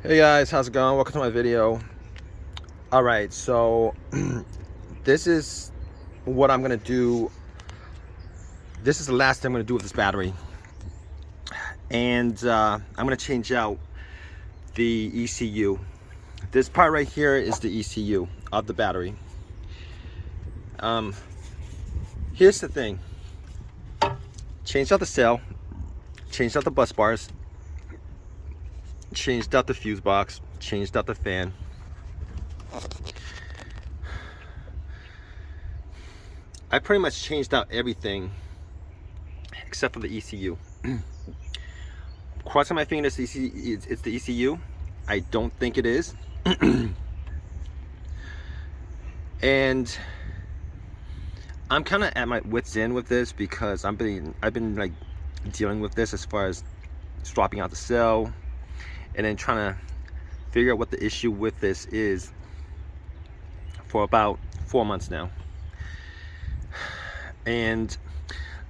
Hey guys, how's it going? Welcome to my video. Alright, so this is what I'm gonna do. This is the last thing I'm gonna do with this battery. And I'm gonna change out the ECU. This part right here is the ECU of the battery. Here's the thing. Changed out the cell, changed out the bus bars, changed out the fuse box, changed out the fan. I pretty much changed out everything except for the ECU. Crossing my fingers, it's the ECU. I don't think it is. And I'm kind of at my wit's end with this because I've been like dealing with this as far as swapping out the cell and then trying to figure out what the issue with this is for about 4 months now. And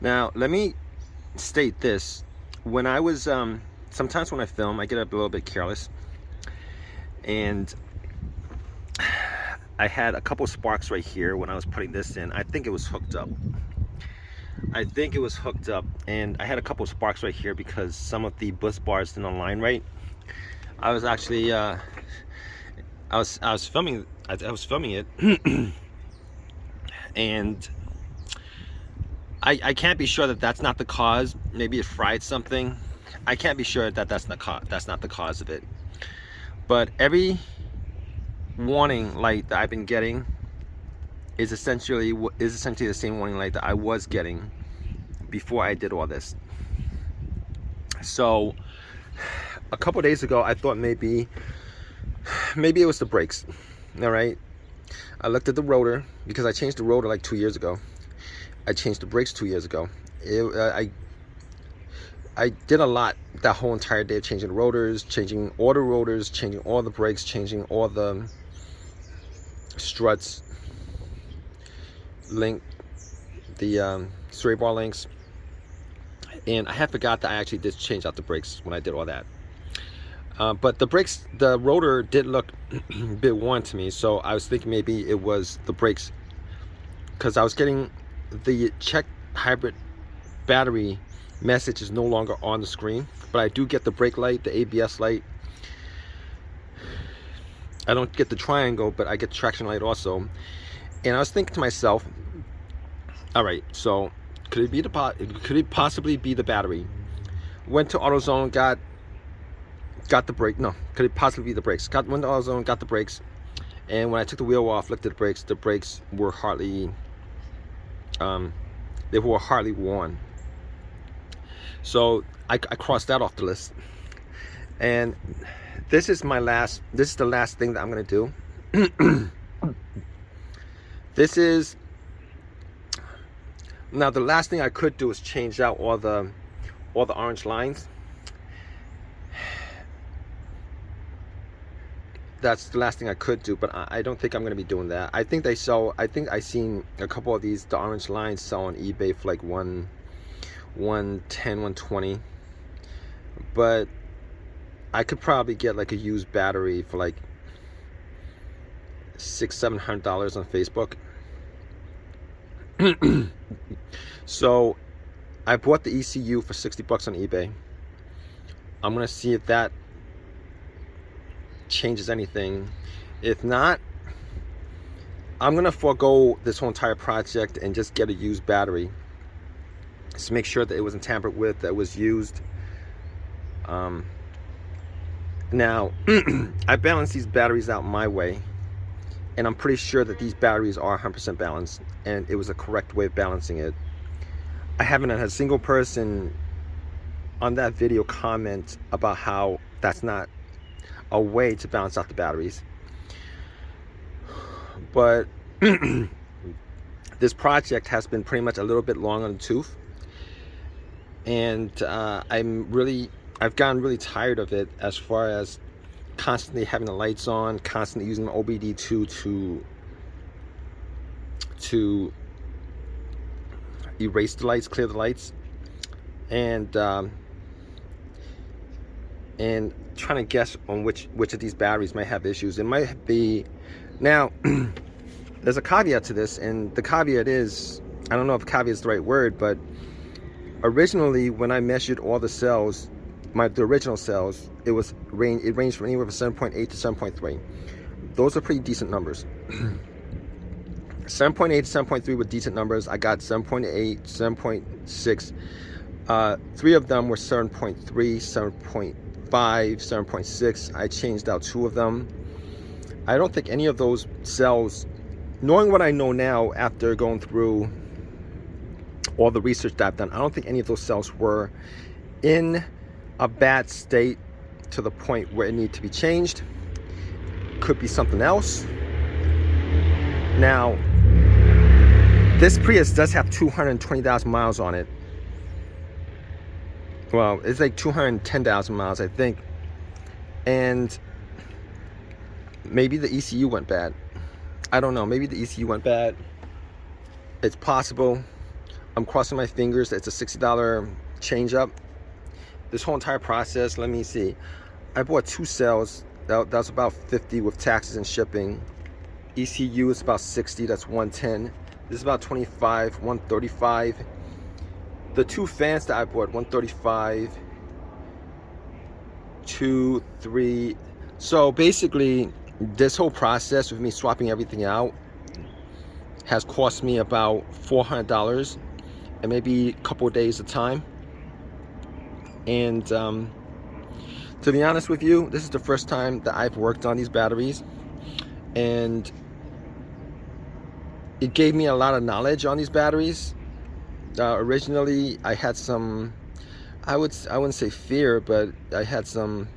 now let me state this. When I was sometimes when I film, I get a little bit careless, and I had a couple sparks right here when I was putting this in. I think it was hooked up. And I had a couple sparks right here because some of the bus bars didn't align right. I was actually I was filming it and I can't be sure that that's not the cause. Maybe it fried something. I can't be sure that that's not the cause of it. But every warning light that I've been getting is essentially the same warning light that I was getting before I did all this. So a couple days ago, I thought maybe it was the brakes. All right, I looked at the rotor because I changed the rotor like 2 years ago. I changed the brakes 2 years ago. I did a lot that whole entire day of changing the rotors, changing all the rotors, changing all the brakes, changing all the struts, the sway bar links. And I had forgot that I actually did change out the brakes when I did all that. But the rotor did look a bit worn to me, so I was thinking maybe it was the brakes, because I was getting the check hybrid battery message is no longer on the screen, but I do get the brake light, the ABS light. I don't get the triangle, but I get the traction light also. And I was thinking to myself, all right, so could it possibly be the battery? Went to AutoZone, got the brake. No, could it possibly be the brakes? Went to AutoZone, got the brakes, and when I took the wheel off, looked at the brakes were hardly worn. So I crossed that off the list. And this is the last thing that I'm gonna do. Now the last thing I could do is change out all the orange lines. That's the last thing I could do, but I don't think I'm going to be doing that. I think I seen a couple of the orange lines sell on eBay for like 110, 120. But I could probably get like a used battery for like $600-700 on Facebook. So I bought the ECU for $60 on eBay. I'm going to see if that changes anything. If not, I'm gonna forego this whole entire project and just get a used battery. Just make sure that it wasn't tampered with, that it was used. Now I balance these batteries out my way, and I'm pretty sure that these batteries are 100% balanced, and it was a correct way of balancing it. I haven't had a single person on that video comment about how that's not a way to balance out the batteries. But this project has been pretty much a little bit long on the tooth, and I've gotten really tired of it, as far as constantly having the lights on, constantly using my OBD2 to erase the lights, clear the lights. And and trying to guess on which of these batteries might have issues. It might be, now there's a caveat to this, and the caveat is, I don't know if caveat is the right word, but originally when I measured all the cells, the original cells, it ranged from anywhere from 7.8 to 7.3. Those are pretty decent numbers. 7.8 to 7.3 were decent numbers. I got 7.8, 7.6. 3 of them were 7.3, 7.5, 7.6. I changed out 2 of them. I don't think any of those cells, knowing what I know now after going through all the research that I've done, I don't think any of those cells were in a bad state to the point where it needed to be changed. Could be something else. Now, this Prius does have 220,000 miles on it. Well, it's like 210,000 miles, I think. And maybe the ECU went bad. I don't know. Maybe the ECU went bad. It's possible. I'm crossing my fingers. It's a $60 change up. This whole entire process, let me see. I bought 2 cells. That was about $50 with taxes and shipping. ECU is about $60. That's $110. This is about $25, $135. The 2 fans that I bought, $135, 2, 3. So basically, this whole process with me swapping everything out has cost me about $400 and maybe a couple of days of time. And to be honest with you, this is the first time that I've worked on these batteries, and it gave me a lot of knowledge on these batteries. Originally, I had some, I wouldn't say fear, but I had some,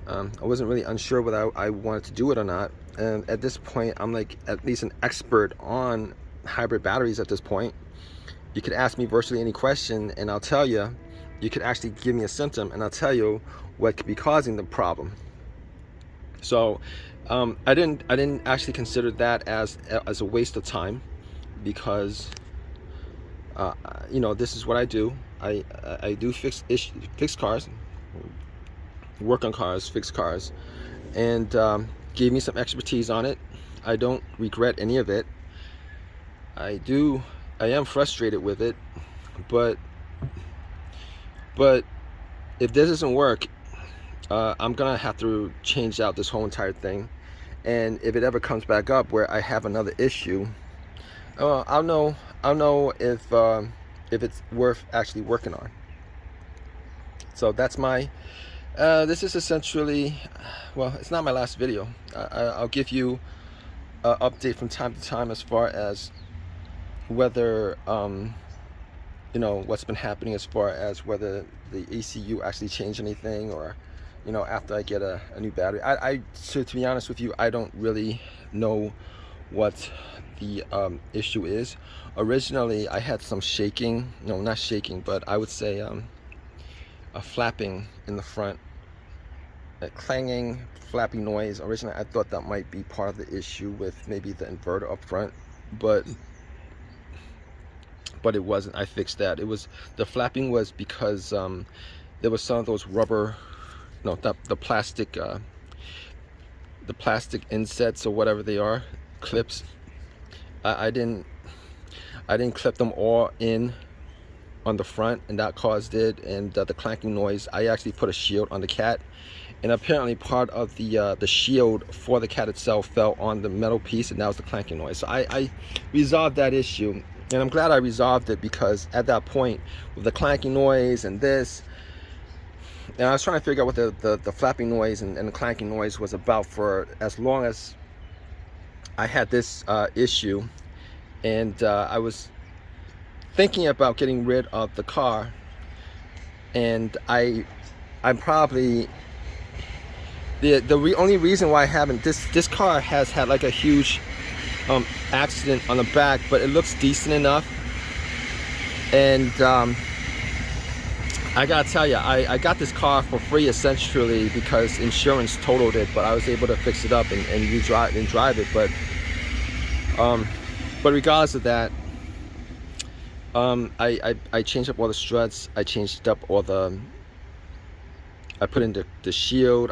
I wasn't really unsure whether I wanted to do it or not. And at this point, I'm like at least an expert on hybrid batteries at this point. You could ask me virtually any question and I'll tell you. You could actually give me a symptom and I'll tell you what could be causing the problem. So I didn't actually consider that as a waste of time, because you know, this is what I do. I do fix cars, work on cars, fix cars, and gave me some expertise on it. I don't regret any of it. I am frustrated with it, but if this doesn't work, I'm gonna have to change out this whole entire thing. And if it ever comes back up where I have another issue, I'll know if it's worth actually working on. So that's my this is essentially, well, it's not my last video. I'll give you an update from time to time as far as whether you know, what's been happening as far as whether the ECU actually changed anything, or you know, after I get a new battery. To be honest with you, I don't really know what the issue is. Originally, I had some shaking, no, not shaking, but I would say a flapping in the front, a clanging, flapping noise. Originally, I thought that might be part of the issue with maybe the inverter up front, but it wasn't. I fixed that. It was, the flapping was because there was some of those rubber, no, the plastic insets or whatever they are, clips. I didn't clip them all in on the front, and that caused it. And the clanking noise, I actually put a shield on the cat, and apparently part of the shield for the cat itself fell on the metal piece, and that was the clanking noise. So I resolved that issue, and I'm glad I resolved it, because at that point with the clanking noise and this, and I was trying to figure out what the flapping noise and the clanking noise was about for as long as I had this issue. And I was thinking about getting rid of the car, and I'm probably the only reason why I haven't, this car has had like a huge accident on the back, but it looks decent enough. And I gotta tell you, I got this car for free essentially because insurance totaled it, but I was able to fix it up and drive it. But regardless of that, I changed up all the struts. I changed up all the I put in the shield.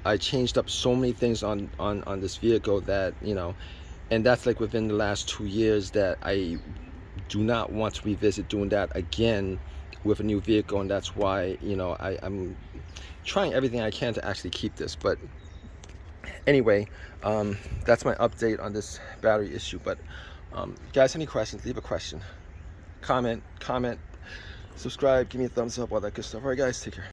I changed up so many things on this vehicle that, you know, and that's like within the last 2 years, that I do not want to revisit doing that again with a new vehicle. And that's why, you know, I'm trying everything I can to actually keep this. But anyway, that's my update on this battery issue. But guys, any questions, leave a question, comment, subscribe, give me a thumbs up, all that good stuff. All right guys, take care.